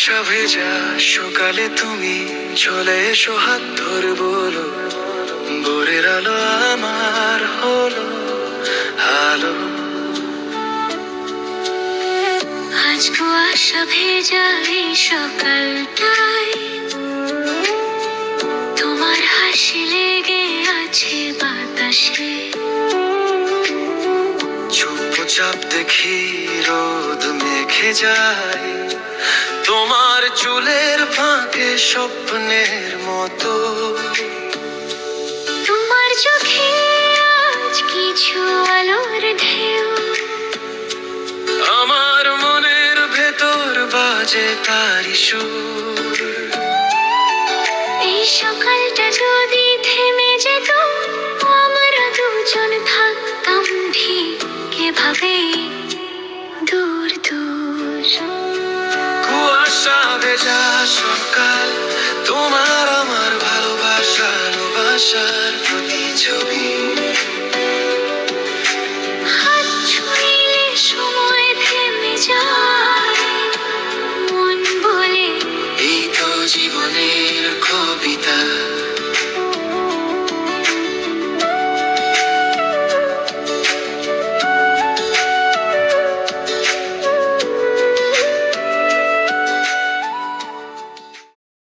কুয়াশা ভেজা সকালে তুমি চলে এসো, হাত ধরে বলো ভোরের আলো আমার হলো আলো। আজ কুয়াশা ভেজা এই সকালটায় তোমার হাসি লেগে আছে বাতাসে। চুপচাপ দেখি রোদ মেখে যায় তোমার চুলের ফাঁকে স্বপ্নের মতো। তোমার চোখে আজ কিছু আলোর ঢেউ, আমার মনের ভেতর বাজে তারি সুর। এই সকালটা যদি থেমে যেত, আমরা দুজন থাকতাম ঠিক এভাবে দূর দূর। কুয়াশা ভেজা সকাল, তোমার আমার ভালোবাসা ভালোবাসা।